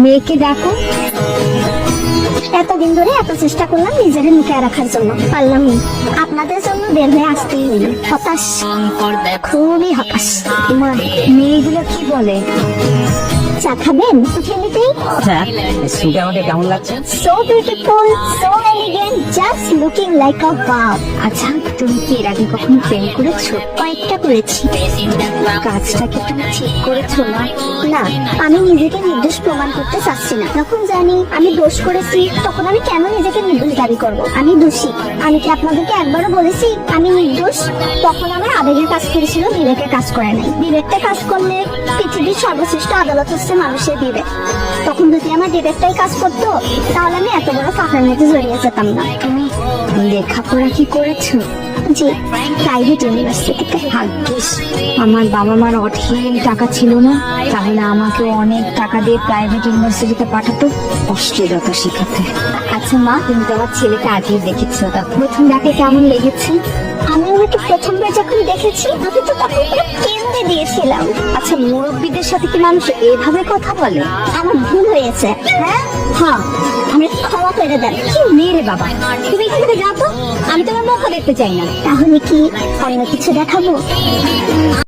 মেয়েকে ডাকো। এতদিন ধরে এত চেষ্টা করলাম নিজের লুকিয়ে রাখার জন্য, পারলাম না। আপনাদের জন্য বের হয়ে আসতেই হইল। হতাশ, খুবই হতাশ। মা, মেয়েগুলো কি বলে? চা খাবেন? উঠে নিতেই। শুটে আমাকে কেমন লাগছে? So beautiful, so elegant, just looking like a wow. আচ্ছা, তুমি কি এর আগে কখনো প্রেম করেছো? কয়েকটা করেছি। কাজটা কি তুমি ঠিক করেছো না? না, আমি নিজেকে নির্দোষ প্রমাণ করতে চাচ্ছি না। যখন জানি আমি দোষ করেছি, তখন আমি কেন নিজেকে নির্দোষ দাবি করব? আমি দোষী। আমি কি আপনাদেরকে একবারও বলেছি আমি নির্দোষ? তখন আমার আবেগের কাজ করেছিল, বিবেকের কাজ করে নাই। বিবেকটা কাজ করলে পৃথিবীর সর্বশ্রেষ্ঠ আদালত হচ্ছে মানুষের বিবেক। তখন যদি আমার বিবেকটাই কাজ করতো, তাহলে আমি এত বড় ফাঁকার মধ্যে জড়িয়ে যেতাম না। তুমি লেখাপড়া কি করেছো? জি, প্রাইভেট ইউনিভার্সিটিতে। ভাগ্যিস আমার বাবা মার অঢেল টাকা ছিল না, তাহলে আমাকে অনেক টাকা দিয়ে প্রাইভেট ইউনিভার্সিটিতে পাঠাতো অশ্লীলতা শেখাতে। আচ্ছা মা, তুমি তো আমার ছেলেকে আগে দেখেছো, তা প্রথম দেখে কেমন লেগেছে? আমি ওনাকে প্রথমবার যখন দেখেছি, আমি তো তখন পুরো কেঁদে দিয়েছিলাম। আচ্ছা, মুরব্বীদের সাথে কি মানুষ এভাবে কথা বলে? আমার ভুল হয়েছে। হ্যাঁ, হ্যাঁ, আমি ক্ষমা করে দেন। কি মেয়ে রে বাবা, তুমি এখান থেকে যাও তো, আমি তোমার মুখ দেখতে চাই না। তাহলে কি অন্য কিছু দেখাবো?